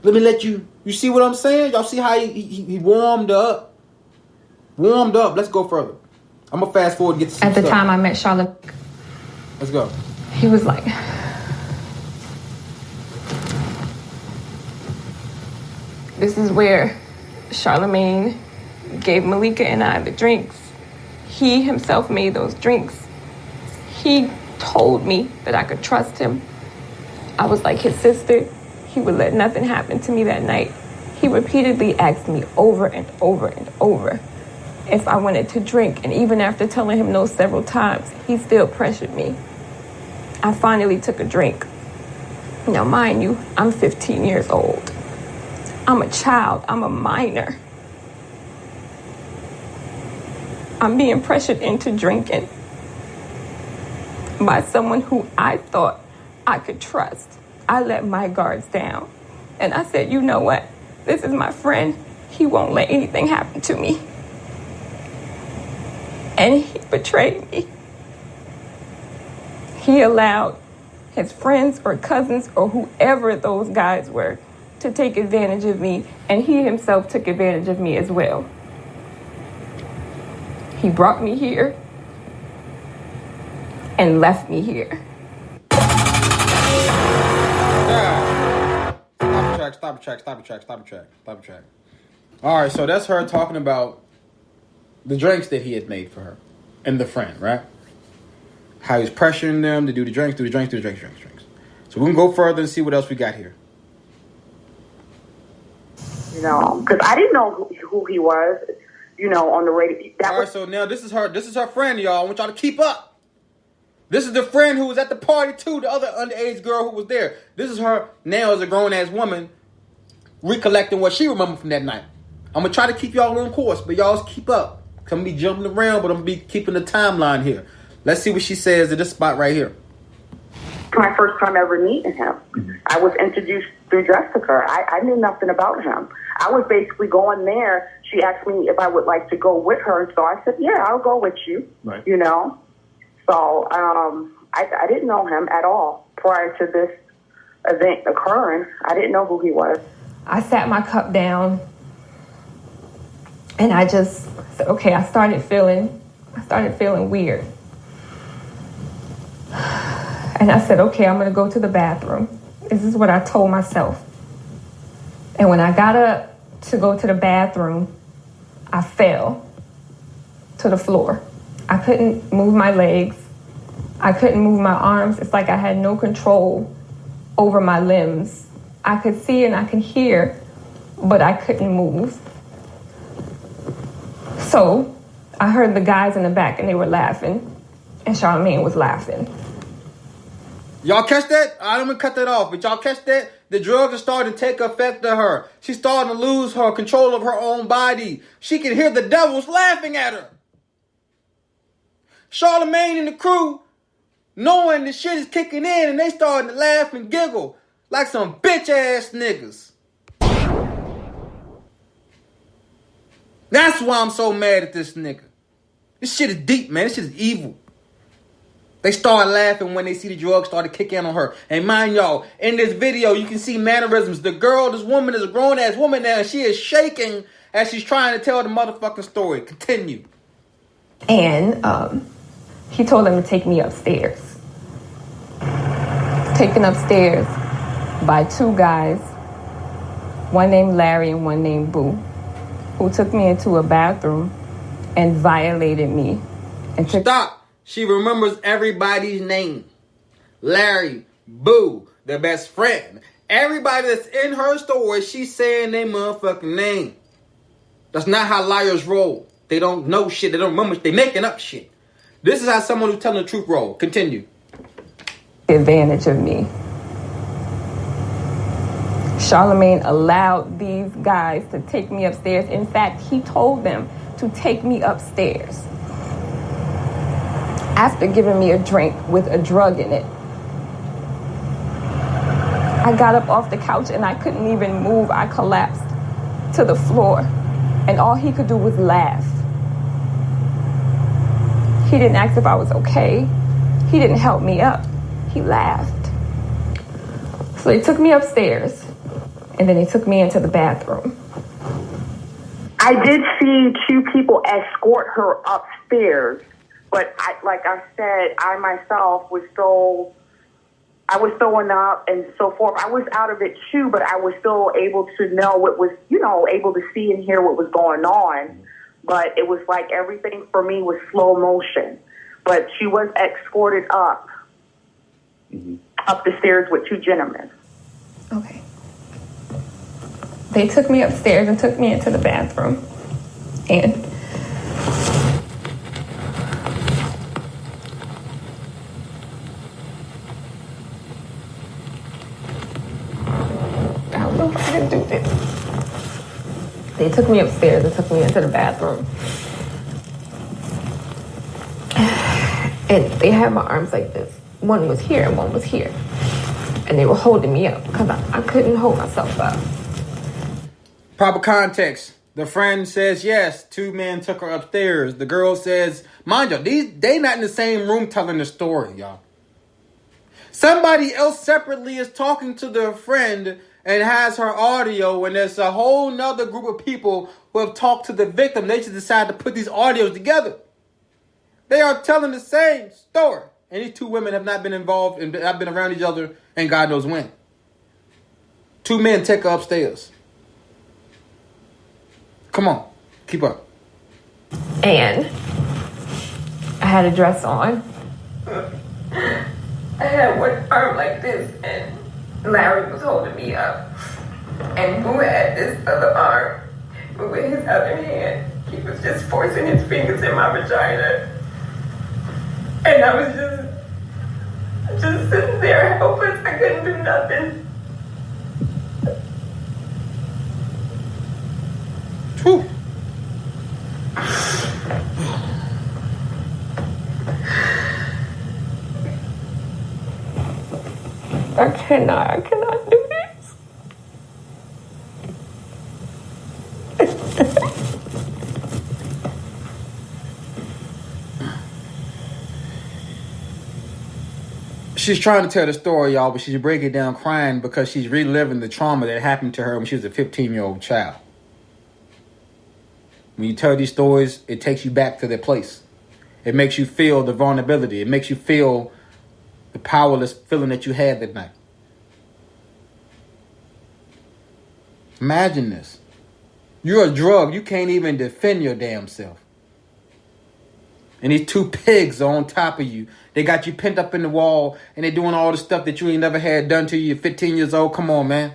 Let me let you. You see what I'm saying? Y'all see how he warmed up? Warmed up. Let's go further. I'm going to fast forward and get to some At the stuff. time I met Charlotte. Let's go. He was like... This is where Charlamagne gave Malika and I the drinks. He himself made those drinks. He told me that I could trust him. I was like his sister. He would let nothing happen to me that night. He repeatedly asked me over and over and over if I wanted to drink. And even after telling him no several times, he still pressured me. I finally took a drink. Now, mind you, I'm 15 years old. I'm a child. I'm a minor. I'm being pressured into drinking by someone who I thought I could trust. I let my guards down. And I said, you know what? This is my friend. He won't let anything happen to me. And he betrayed me. He allowed his friends or cousins or whoever those guys were to take advantage of me, and he himself took advantage of me as well. He brought me here and left me here. Stop the track. All right, so that's her talking about the drinks that he had made for her and the friend, right? How he's pressuring them to do the drinks. So we can go further and see what else we got here. You know, because I didn't know who he was, you know, on the radio. All right, so now this is her friend, y'all. I want y'all to keep up. This is the friend who was at the party too, the other underage girl who was there. This is her now as a grown-ass woman recollecting what she remembered from that night. I'm going to try to keep y'all on course, but y'all keep up. I'm going to be jumping around, but I'm going to be keeping the timeline here. Let's see what she says at this spot right here. My first time ever meeting him. I was introduced through Jessica. I knew nothing about him. I was basically going there. She asked me if I would like to go with her, so I said, yeah, I'll go with you, right. You know. So I didn't know him at all prior to this event occurring. I didn't know who he was. I sat my cup down and I just said, okay, I started feeling weird. And I said, okay, I'm going to go to the bathroom. This is what I told myself. And when I got up to go to the bathroom, I fell to the floor. I couldn't move my legs. I couldn't move my arms. It's like I had no control over my limbs. I could see and I could hear, but I couldn't move. So I heard the guys in the back and they were laughing, and Charlamagne was laughing. Y'all catch that? I'm going to cut that off, but y'all catch that? The drugs are starting to take effect of her. She's starting to lose her control of her own body. She can hear the devils laughing at her. Charlamagne and the crew, knowing the shit is kicking in, and they starting to laugh and giggle like some bitch-ass niggas. That's why I'm so mad at this nigga. This shit is deep, man. This shit is evil. They start laughing when they see the drugs start to kick in on her. And mind y'all, in this video, you can see mannerisms. The girl, this woman is a grown-ass woman now, and she is shaking as she's trying to tell the motherfucking story. Continue. And he told them to take me upstairs. Taken upstairs by two guys, one named Larry and one named Boo, who took me into a bathroom and violated me. And Stop. She remembers everybody's name. Larry, Boo, their best friend. Everybody that's in her story, she's saying their motherfucking name. That's not how liars roll. They don't know shit. They don't remember. They making up shit. This is how someone who's telling the truth roll. Continue. Advantage of me. Charlamagne allowed these guys to take me upstairs. In fact, he told them to take me upstairs after giving me a drink with a drug in it. I got up off the couch and I couldn't even move. I collapsed to the floor, and all he could do was laugh. He didn't ask if I was okay. He didn't help me up. He laughed. So they took me upstairs, and then he took me into the bathroom. I did see two people escort her upstairs, but like I said, I myself was I was throwing up and so forth. I was out of it too, but I was still able to know what was, able to see and hear what was going on. But it was like everything for me was slow motion. But she was escorted up the stairs with two gentlemen. Okay. They took me upstairs and took me into the bathroom. And I don't know if I can do this. They took me upstairs and took me into the bathroom. And they had my arms like this. One was here and one was here. And they were holding me up because I couldn't hold myself up. Proper context. The friend says yes, two men took her upstairs. The girl says, mind you, they not in the same room telling the story, y'all. Somebody else separately is talking to their friend and has her audio, and there's a whole nother group of people who have talked to the victim. They just decided to put these audios together. They are telling the same story. And these two women have not been involved and have been around each other and God knows when. Two men take her upstairs. Come on, keep up. And I had a dress on. I had one arm like this, and Larry was holding me up. And Boo had this other arm, but with his other hand, he was just forcing his fingers in my vagina. And I was just sitting there helpless. I couldn't do nothing. Whew. I cannot do this. She's trying to tell the story, y'all, but she's breaking it down crying because she's reliving the trauma that happened to her when she was a 15-year-old child. When you tell these stories, it takes you back to that place. It makes you feel the vulnerability. It makes you feel the powerless feeling that you had that night. Imagine this. You're a drug. You can't even defend your damn self. And these two pigs are on top of you. They got you pinned up in the wall, and they're doing all the stuff that you ain't never had done to you. You're 15 years old. Come on, man.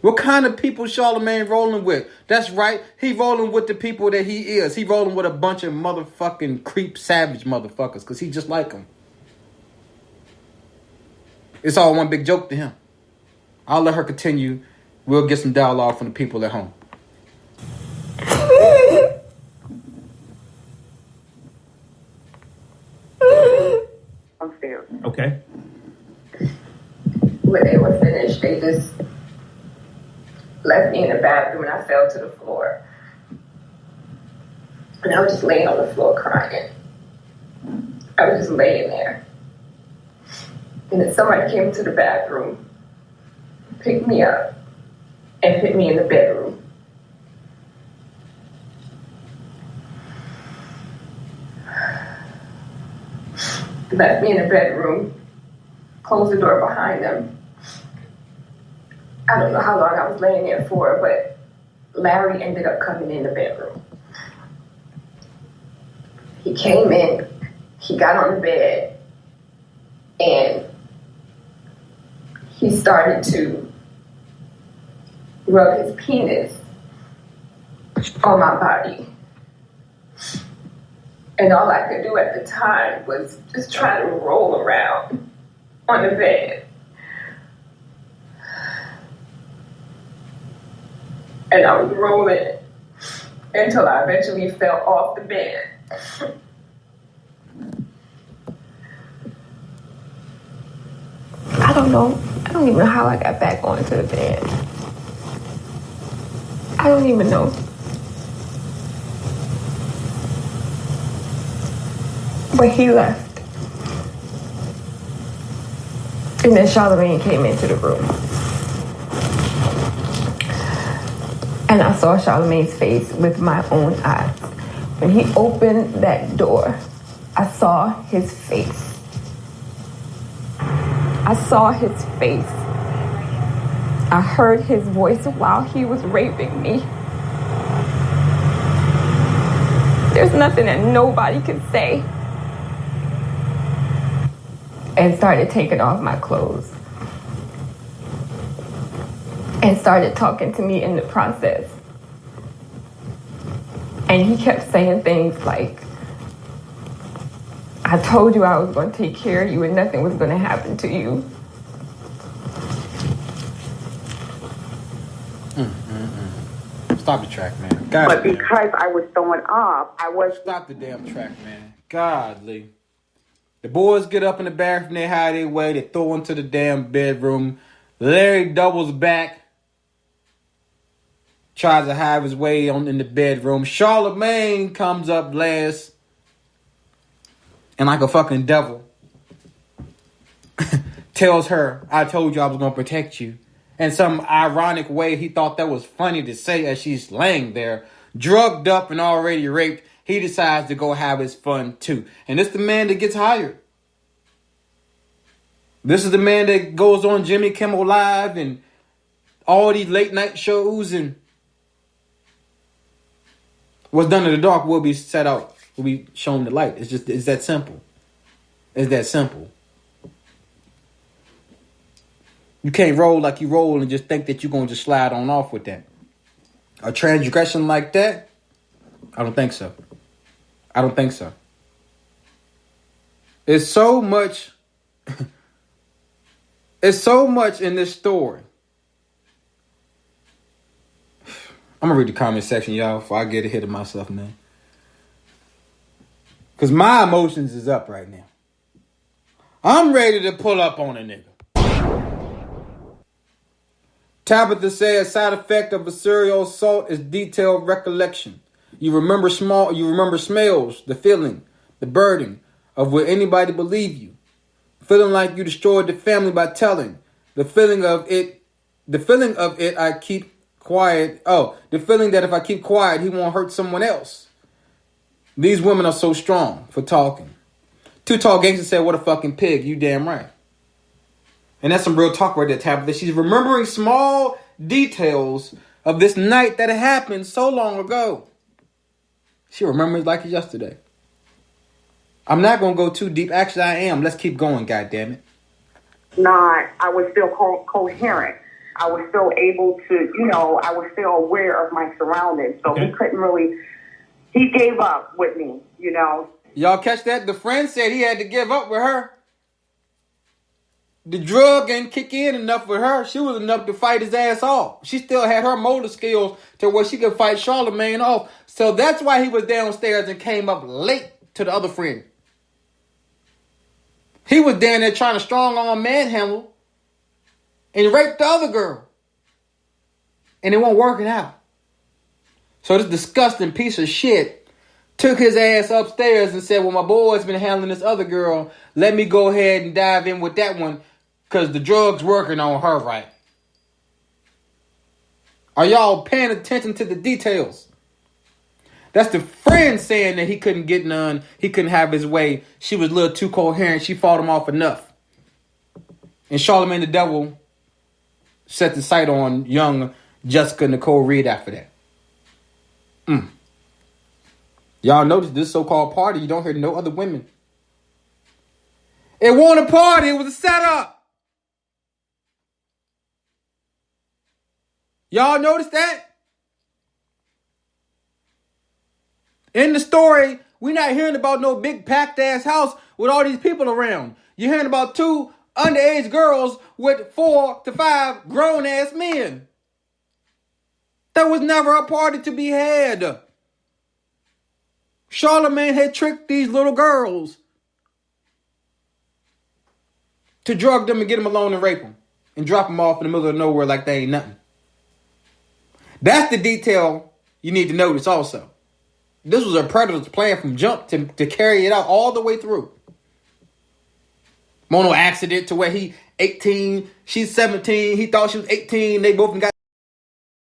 What kind of people Charlamagne rolling with? That's right. He rolling with the people that he is. He rolling with a bunch of motherfucking creep savage motherfuckers because he just like them. It's all one big joke to him. I'll let her continue. We'll get some dialogue from the people at home. Upstairs. Okay. When they were finished, they just left me in the bathroom and I fell to the floor. And I was just laying on the floor crying. I was just laying there. And then somebody came to the bathroom, picked me up, and put me in the bedroom. Left me in the bedroom, closed the door behind them. I don't know how long I was laying there for, but Larry ended up coming in the bedroom. He came in, he got on the bed, and he started to rub his penis on my body. And all I could do at the time was just try to roll around on the bed. And I was rolling until I eventually fell off the bed. I don't know. I don't even know how I got back onto the bed. I don't even know. But he left. And then Charlamagne came into the room. And I saw Charlamagne's face with my own eyes. When he opened that door, I saw his face. I saw his face. I heard his voice while he was raping me. There's nothing that nobody can say. And started taking off my clothes. And started talking to me in the process. And he kept saying things like, I told you I was going to take care of you and nothing was going to happen to you. Stop the track, man. But because I was throwing up, I was... Stop the damn track, man. Godly. The boys get up in the bathroom, they hide their way, they throw into the damn bedroom. Larry doubles back, tries to hide his way in the bedroom. Charlamagne comes up last, and like a fucking devil, tells her, I told you I was going to protect you. In some ironic way, he thought that was funny to say as she's laying there, drugged up and already raped. He decides to go have his fun too. And it's the man that gets hired. This is the man that goes on Jimmy Kimmel Live and all these late night shows, and what's done in the dark will be set out, will be shown the light. It's that simple. It's that simple. You can't roll like you roll and just think that you're going to just slide on off with that. A transgression like that? I don't think so. I don't think so. It's so much... It's so much in this story. I'm going to read the comment section, y'all, before I get ahead of myself, man. Because my emotions is up right now. I'm ready to pull up on a nigga. Tabitha said a side effect of a serial assault is detailed recollection. You remember smells, the feeling, the burden of will anybody believe you? Feeling like you destroyed the family by telling. The feeling of it I keep quiet. Oh, the feeling that if I keep quiet, he won't hurt someone else. These women are so strong for talking. Too Tall Gangster said, what a fucking pig. You damn right. And that's some real talk right there, Tabitha. She's remembering small details of this night that happened so long ago. She remembers like it's yesterday. I'm not going to go too deep. Actually, I am. Let's keep going, goddammit. I was still coherent. I was still able to, I was still aware of my surroundings. So he couldn't really, he gave up with me, Y'all catch that? The friend said he had to give up with her. The drug ain't kick in enough with her. She was enough to fight his ass off. She still had her motor skills to where she could fight Charlamagne off. So that's why he was downstairs and came up late to the other friend. He was down there trying to strong arm manhandle and rape the other girl. And it wasn't working out. So this disgusting piece of shit took his ass upstairs and said, well, my boy's been handling this other girl. Let me go ahead and dive in with that one because the drug's working on her right. Are y'all paying attention to the details? That's the friend saying that he couldn't get none. He couldn't have his way. She was a little too coherent. She fought him off enough. And Charlamagne the Devil set the sight on young Jessica Nicole Reed after that. Y'all notice this so-called party, you don't hear no other women. It wasn't a party. It was a setup. Y'all notice that? In the story, we're not hearing about no big packed ass house with all these people around. You're hearing about 2 underage girls with 4 to 5 grown ass men. There was never a party to be had. Charlamagne had tricked these little girls to drug them and get them alone and rape them and drop them off in the middle of nowhere like they ain't nothing. That's the detail you need to notice also. This was a predator's plan from jump to carry it out all the way through. Mono accident to where he 18, she's 17, he thought she was 18, they both got